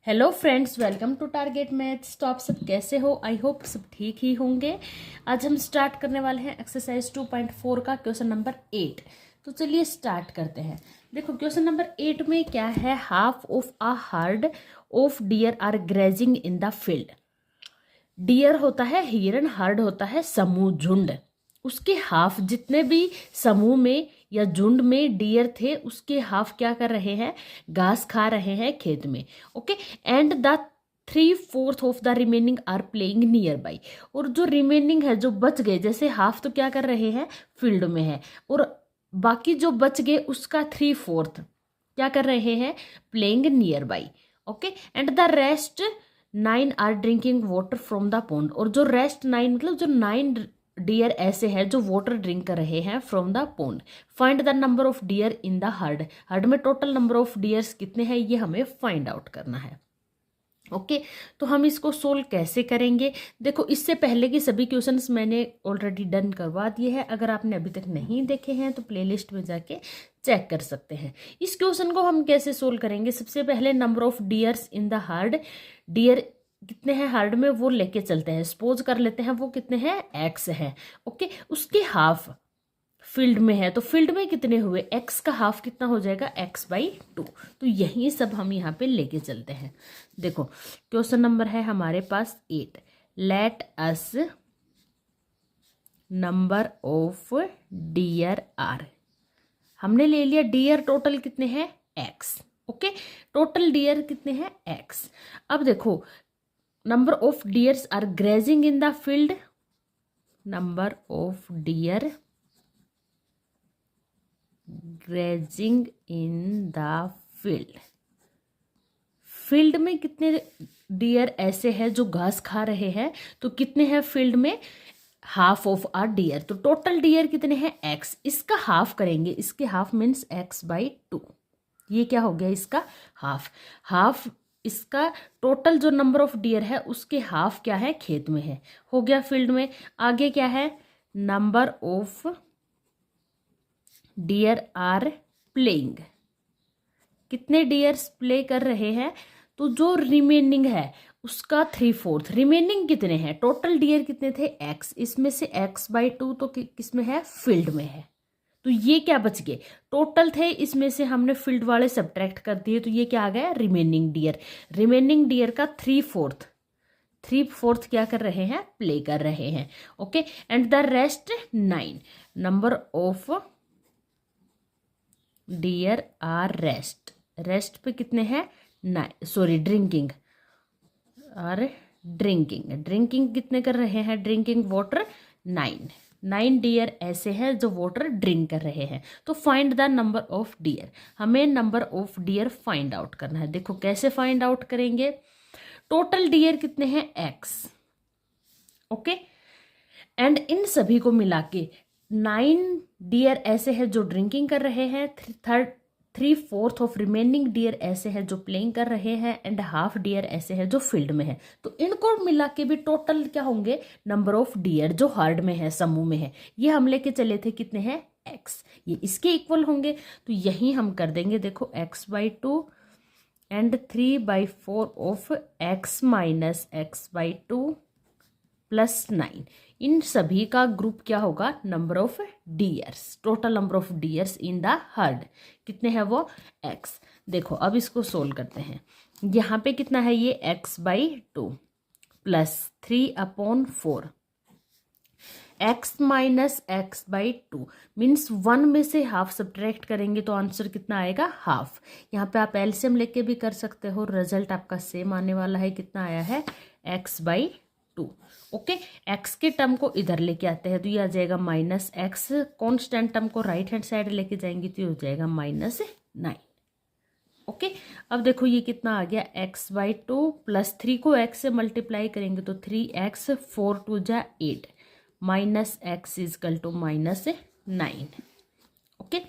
Hello friends, welcome to Target Maths. तो आप सब कैसे हो? आई होप सब ठीक ही होंगे। आज हम स्टार्ट करने वाले हैं एक्सरसाइज 2.4 का क्वेश्चन नंबर 8। तो चलिए स्टार्ट करते हैं। देखो क्वेश्चन नंबर 8 में क्या है, half of a herd of deer are grazing in the field. Deer होता है हिरन, हर्ड होता है समूह, झुंड। उसके हाफ जितने भी समूह में या झुंड में डियर थे उसके हाफ क्या कर रहे हैं, घास खा रहे हैं खेत में। Okay, and the 3/4 of the remaining are playing nearby. और जो रिमेनिंग है, जो बच गए, जैसे हाफ तो क्या कर रहे हैं, फील्ड में है, और बाकी जो बच गए उसका 3/4 क्या कर रहे हैं, playing nearby. Okay, and the rest 9 are drinking water from the pond. और जो रेस्ट 9 मतलब जो 9 डियर ऐसे हैं जो वाटर ड्रिंक कर रहे हैं from the pond. Find the number of dear in the heard. Heard में टोटल नंबर ऑफ डियर्स कितने हैं ये हमें फाइंड आउट करना है। ओके, तो हम इसको सोल्व कैसे करेंगे? देखो, इससे पहले के सभी क्वेश्चंस मैंने ऑलरेडी डन करवा दिए हैं। अगर आपने अभी तक नहीं देखे हैं तो प्लेलिस्ट में जाके चेक कर सकते हैं। इस क्वेश्चन को हम कैसे सोल्व करेंगे? सबसे पहले number of deers in the herd, deer कितने हैं हर्ड में वो लेके चलते हैं। सपोज कर लेते हैं वो कितने हैं, एक्स है। ओके, उसके हाफ फील्ड में है, तो फील्ड में कितने हुए, एक्स का हाफ कितना हो जाएगा, x/2। तो यही सब हम यहाँ पे लेके चलते हैं। देखो क्वेश्चन नंबर है हमारे पास 8। Let us number of deer are. हमने ले लिया डियर टोटल कितने हैं, x। ओके, टोटल डियर कितने हैं, x। अब देखो number of deers are grazing in the field. Number of deer grazing in the field. Field में कितने डियर ऐसे हैं जो घास खा रहे हैं, तो कितने हैं फील्ड में, हाफ ऑफ आर डियर। तो टोटल डियर कितने हैं, एक्स। इसका हाफ करेंगे, इसके हाफ मीन्स x/2। ये क्या हो गया, इसका हाफ। हाफ इसका टोटल जो नंबर ऑफ डियर है उसके हाफ क्या है, खेत में है, हो गया फील्ड में। आगे क्या है, number of deer are playing. कितने डियर्स प्ले कर रहे हैं, तो जो रिमेनिंग है उसका 3/4। रिमेनिंग कितने हैं, टोटल डियर कितने थे, एक्स। इसमें से x/2 तो किसमें है, फील्ड में है। तो ये क्या बच गए, टोटल थे, इसमें से हमने फील्ड वाले सब्ट्रैक्ट कर दिए, तो ये क्या आ गया, रिमेनिंग डियर। रिमेनिंग डियर का 3/4 क्या कर रहे हैं, प्ले कर रहे हैं। Okay, and the rest 9 number of deer are rest. Rest पे कितने हैं, ड्रिंकिंग आर ड्रिंकिंग कितने कर रहे हैं, ड्रिंकिंग वाटर 9 डियर ऐसे हैं जो वाटर ड्रिंक कर रहे हैं। तो find the number of deer. हमें number of deer find out करना है। देखो कैसे फाइंड आउट करेंगे, टोटल डियर कितने हैं, एक्स। ओके, एंड इन सभी को मिला के 9 डियर ऐसे हैं जो ड्रिंकिंग कर रहे हैं, 3/4 ऑफ रिमेनिंग डियर ऐसे हैं जो प्लेइंग कर रहे हैं, एंड हाफ डियर ऐसे हैं जो फील्ड में है। तो इनको मिला के भी टोटल क्या होंगे, नंबर ऑफ डियर जो हर्ड में है, समूह में है, ये हम लेके चले थे कितने हैं, x। ये इसके इक्वल होंगे, तो यही हम कर देंगे। देखो x/2 and 3/4 of x minus x/2 plus 9। इन सभी का ग्रुप क्या होगा, number of dears. Total number of deers in the heard कितने हैं, वो x। देखो अब इसको सोल्व करते हैं। यहाँ पे कितना है, ये x/2 plus 3/4 x minus x/2 means 1 में से हाफ सब्ट्रैक्ट करेंगे तो आंसर कितना आएगा, हाफ। यहाँ पे आप एलसीएम लेके भी कर सकते हो, रिजल्ट आपका सेम आने वाला है। कितना आया है, x/2। ओके, x के टर्म को इधर लेके आते हैं तो ये आ जाएगा -x। कॉन्स्टेंट टर्म को राइट हैंड साइड लेके जाएंगे तो ये हो जाएगा -9। ओके, अब देखो ये कितना आ गया, x/2 प्लस 3 को x से मल्टीप्लाई करेंगे तो 3x, 4 2 जा 8 minus x equal to -9। Okay,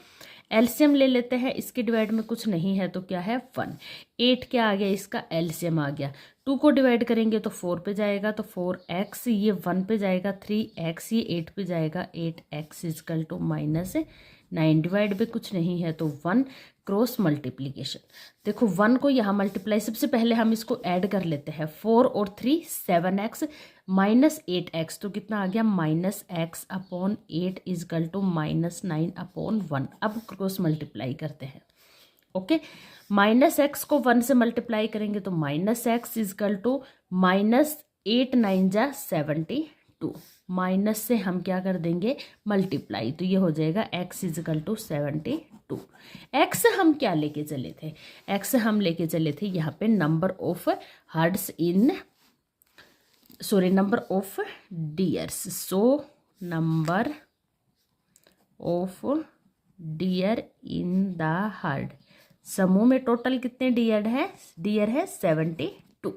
LCM ले लेते हैं, इसके डिवाइड में कुछ नहीं है तो क्या है, 1। 8 क्या आ गया, इसका एलसीएम आ गया। 2 को डिवाइड करेंगे तो 4 पे जाएगा, तो 4x, ये 1 पे जाएगा, 3x, ये 8 पे जाएगा, 8x इजकल टू -9। डिवाइड पे कुछ नहीं है तो 1। Cross multiplication. देखो 1 को यहाँ मल्टीप्लाई, सबसे पहले हम इसको ऐड कर लेते हैं। 4 और 3 7x माइनस 8x, तो कितना आ गया -x/8 इजकल टू -9/1। अब क्रॉस मल्टीप्लाई करते हैं। ओके, -x को 1 से मल्टीप्लाई करेंगे तो -x इजकल टू -8 9 जा 72। माइनस से हम क्या कर देंगे मल्टीप्लाई, तो ये हो जाएगा x इजकल टू 72। x हम क्या लेके चले थे, x हम लेके चले थे यहाँ पे number of hertz in, sorry number of dears. So number of dear in the heard, समूह में टोटल कितने डियर है 72।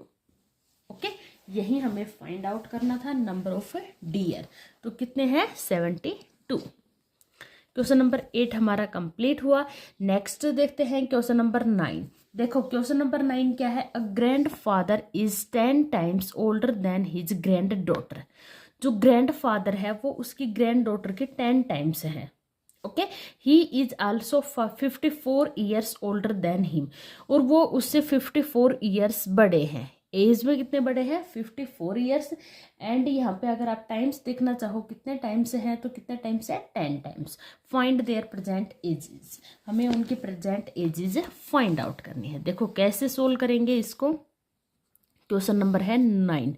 ओके, यही हमें फाइंड आउट करना था, नंबर ऑफ डियर। तो कितने हैं 72। क्वेश्चन नंबर 8 हमारा कंप्लीट हुआ। नेक्स्ट देखते हैं क्वेश्चन नंबर 9। देखो क्वेश्चन नंबर 9 क्या है, a grand father is 10 times older than his grand daughter. जो ग्रैंड फादर है वो उसकी ग्रैंड डॉटर के 10 टाइम्स है। Okay, he is also 54 years older than him, और वो उससे 54 ईयर्स बड़े हैं। एज में कितने बड़े हैं 54 ईयर्स। एंड यहाँ पे अगर आप टाइम्स देखना चाहो कितने टाइम्स हैं, तो कितने टाइम्स है 10 times. Find there present ages, हमें उनकी प्रेजेंट एजेस फाइंड आउट करनी है। देखो कैसे सोल्व करेंगे इसको। क्वेश्चन नंबर है 9।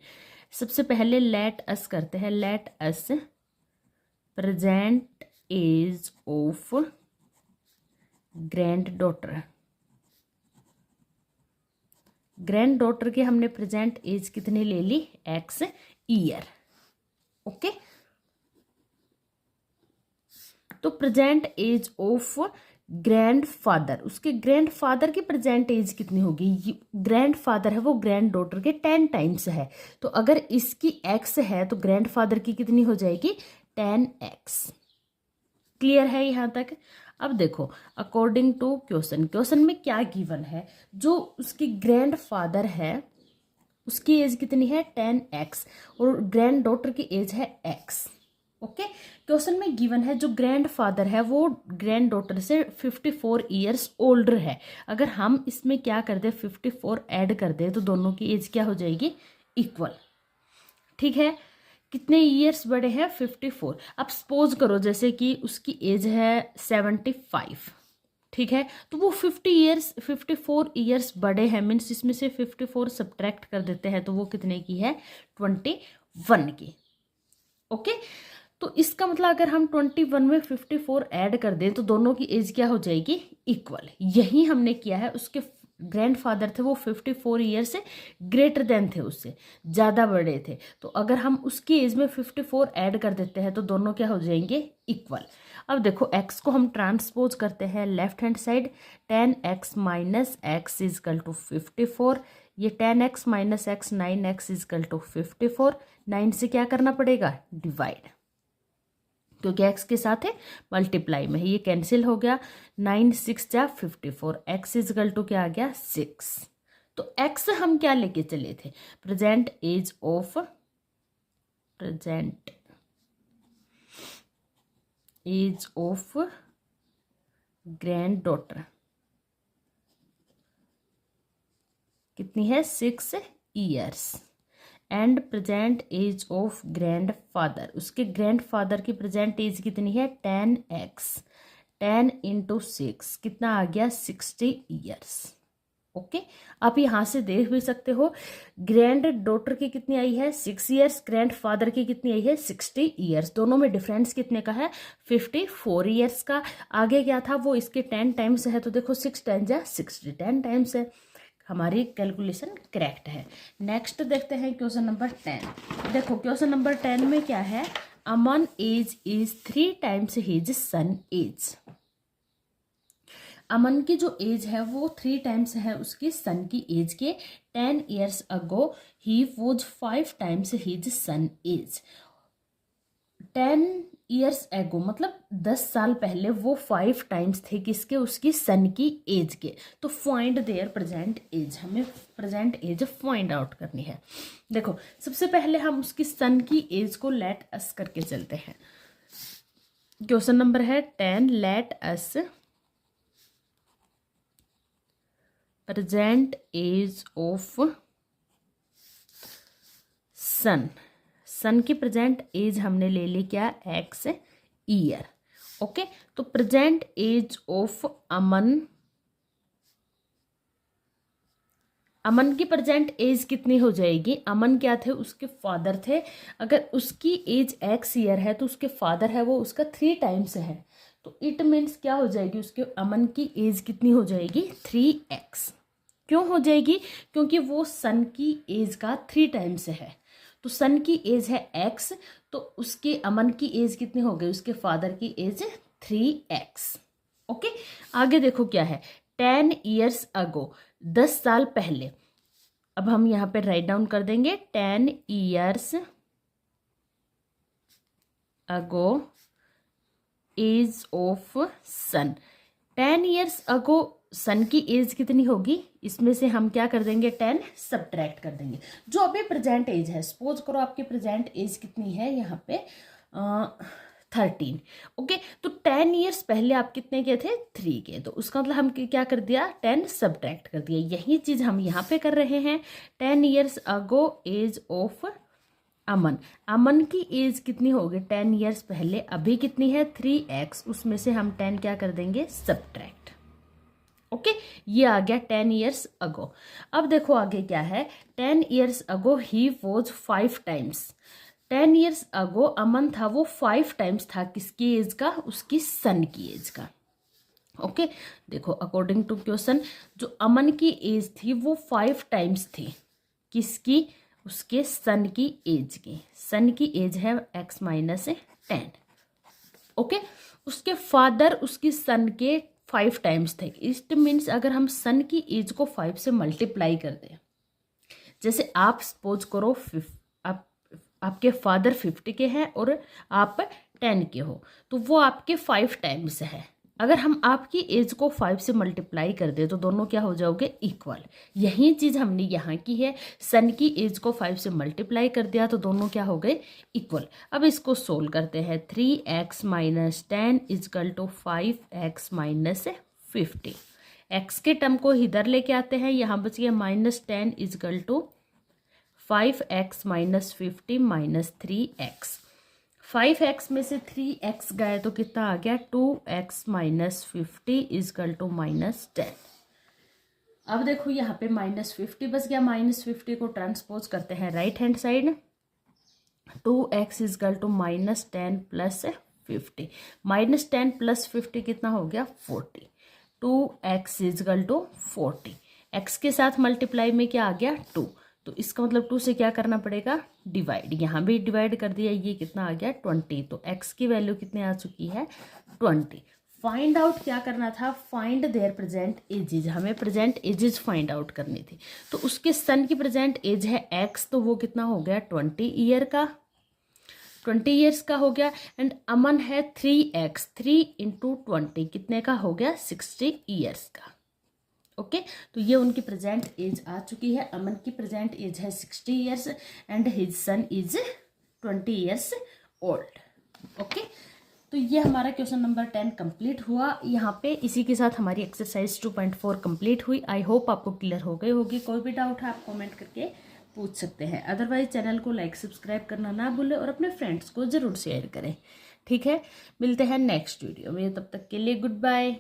सबसे पहले लेट अस करते हैं, let us present age of granddaughter. Granddaughter के हमने प्रेजेंट एज कितनी ले ली x ईयर। ओके, तो present age of grandfather, उसके ग्रैंड फादर की प्रेजेंट एज कितनी होगी। ग्रैंड फादर है वो ग्रैंड डॉटर के 10 टाइम्स है, तो अगर इसकी x है तो ग्रैंड फादर की कितनी हो जाएगी 10x। क्लियर है यहाँ तक। अब देखो अकॉर्डिंग टू क्वेश्चन में क्या गिवन है, जो उसकी ग्रैंड फादर है उसकी एज कितनी है 10x और ग्रैंड डॉटर की एज है x। ओके, क्वेश्चन में गिवन है जो ग्रैंड फादर है वो ग्रैंड डॉटर से 54 ईयर्स ओल्डर है। अगर हम इसमें क्या कर दे 54 ऐड कर दे तो दोनों की एज क्या हो जाएगी इक्वल। ठीक है, कितने ईयर्स बड़े हैं 54। अब सपोज करो जैसे कि उसकी एज है 75, ठीक है, तो वो 54 ईयर्स बड़े हैं, मीन्स इसमें से 54 सब्ट्रैक्ट कर देते हैं तो वो कितने की है 21 की। ओके, तो इसका मतलब अगर हम 21 में 54 ऐड कर दें तो दोनों की एज क्या हो जाएगी इक्वल। यही हमने किया है। उसके ग्रैंड फादर थे वो 54 ईयर से ग्रेटर देन थे, उससे ज़्यादा बड़े थे, तो अगर हम उसकी एज में 54 ऐड कर देते हैं तो दोनों क्या हो जाएंगे इक्वल। अब देखो x को हम ट्रांसपोज करते हैं left hand side, 10x minus x equal to 54। ये 10x minus x 9x is equal to 54। 9 से क्या करना पड़ेगा डिवाइड, क्योंकि x के साथ है मल्टीप्लाई में है, ये कैंसिल हो गया। 9 6 जा 54, x इजकल टू क्या आ गया 6। तो x हम क्या लेके चले थे present age of granddaughter कितनी है 6 years. And present age of grandfather, उसके ग्रैंड फादर की प्रेजेंट एज कितनी है 10x। 10 इंटू 6 कितना आ गया 60 ईयर्स। ओके, आप यहाँ से देख भी सकते हो ग्रैंड डॉटर की कितनी आई है 6 ईयर्स, ग्रैंड फादर की कितनी आई है 60 ईयर्स। दोनों में डिफरेंस कितने का है 54 ईयर्स का। आगे क्या था वो इसके 10 टाइम्स है, तो देखो 6 10 जा 60, 10 टाइम्स है। हमारी कैलकुलेशन करेक्ट है। नेक्स्ट देखते हैं क्वेश्चन नंबर 10। देखो क्वेश्चन नंबर 10 में क्या है, Aman age is 3 times his son age. Aman की जो एज है वो 3 टाइम्स है उसकी सन की एज के। 10 years ago he was 5 times his son age. 10 years ago मतलब 10 साल पहले वो 5 टाइम्स थे किसके उसकी सन की एज के। तो फाइंड देयर प्रेजेंट एज, हमें प्रेजेंट एज फाइंड आउट करनी है। देखो सबसे पहले हम उसकी सन की एज को लेट अस करके चलते हैं। क्वेश्चन नंबर है 10, let us present age of son, son की प्रेजेंट एज हमने ले ली क्या, x ईयर। ओके, तो present age of Aman, Aman की प्रेजेंट एज कितनी हो जाएगी, अमन क्या थे, उसके फादर थे, अगर उसकी एज x ईयर है तो उसके फादर है वो उसका 3 टाइम्स है, तो इट मीन्स क्या हो जाएगी, उसके अमन की एज कितनी हो जाएगी, 3x। क्यों हो जाएगी, क्योंकि वो सन की एज का 3 टाइम्स है, तो सन की एज है x, तो उसके अमन की एज कितनी हो गई, उसके फादर की एज 3x। ओके, आगे देखो क्या है, 10 years ago, 10 साल पहले। अब हम यहाँ पे राइट डाउन कर देंगे 10 years ago age of son. 10 years ago son की एज कितनी होगी, इसमें से हम क्या कर देंगे, 10 सब्ट्रैक्ट कर देंगे, जो अभी प्रेजेंट एज है। सपोज करो आपकी प्रेजेंट एज कितनी है यहाँ पे 13। ओके, तो 10 years पहले आप कितने के थे, 3 के, तो उसका मतलब हम क्या कर दिया, 10 सब्ट्रैक्ट कर दिया। यही चीज हम यहाँ पे कर रहे हैं। 10 years ago age of Aman, Aman की एज कितनी होगी 10 years पहले, अभी कितनी है 3x, उसमें से हम 10 क्या कर देंगे, सब्ट्रैक्ट। ओके, ये आ गया 10 years ago। अब देखो आगे क्या है, 10 years ago he was 5 times. 10 years ago अमन था वो 5 टाइम्स था, किसकी एज का, उसकी सन की एज का। ओके, देखो अकॉर्डिंग टू क्वेश्चन जो अमन की एज थी वो 5 टाइम्स थी, किसकी, उसके सन की एज की। सन की एज है x माइनस 10। ओके, उसके फादर उसकी सन के 5 टाइम्स थे, इट मीन्स अगर हम सन की एज को 5 से मल्टीप्लाई कर दें, जैसे आप सपोज करो आपके फादर 50 के हैं और आप 10 के हो, तो वो आपके 5 टाइम्स है। अगर हम आपकी एज को 5 से मल्टीप्लाई कर दे तो दोनों क्या हो जाओगे, इक्वल। यही चीज हमने यहाँ की है, सन की एज को 5 से मल्टीप्लाई कर दिया तो दोनों क्या हो गए, इक्वल। अब इसको सोल्व करते हैं, 3x minus 10 equal to 5x minus 50। x के टर्म को इधर लेके आते हैं, यहाँ बच गया minus 10 equal to 5x minus 50 minus 3x। 5x में से 3x गए तो कितना आ गया, 2x minus 50 is equal to minus 10। अब देखो यहाँ पे माइनस 50 बच गया, माइनस 50 को ट्रांसपोज करते हैं right hand side, 2x equal to minus 10 plus 50, minus 10 plus 50 कितना हो गया, 40। 2x इजकल टू 40, x के साथ मल्टीप्लाई में क्या आ गया, 2, तो इसका मतलब 2 से क्या करना पड़ेगा, डिवाइड। यहाँ भी डिवाइड कर दिया, ये कितना आ गया 20, तो x की वैल्यू कितनी आ चुकी है 20। फाइंड आउट क्या करना था, फाइंड देयर प्रेजेंट एजेज, हमें प्रेजेंट एजेज फाइंड आउट करनी थी। तो उसके सन की प्रेजेंट एज है x, तो वो कितना हो गया 20 ईयर का, 20 ईयर्स का हो गया। एंड अमन है 3x, 3 इंटू 20 कितने का हो गया, 60 ईयर्स का। ओके, तो ये उनकी प्रेजेंट एज आ चुकी है। अमन की प्रेजेंट एज है 60 years and his son is 20 years old. Okay, तो ये हमारा क्वेश्चन नंबर 10 कंप्लीट हुआ यहाँ पे। इसी के साथ हमारी एक्सरसाइज 2.4 कंप्लीट हुई। आई होप आपको क्लियर हो गई होगी। कोई भी डाउट है आप कमेंट करके पूछ सकते हैं। अदरवाइज चैनल को लाइक सब्सक्राइब करना ना भूलें और अपने फ्रेंड्स को ज़रूर शेयर करें। ठीक है, मिलते हैं नेक्स्ट वीडियो में, तब तक के लिए गुड बाय।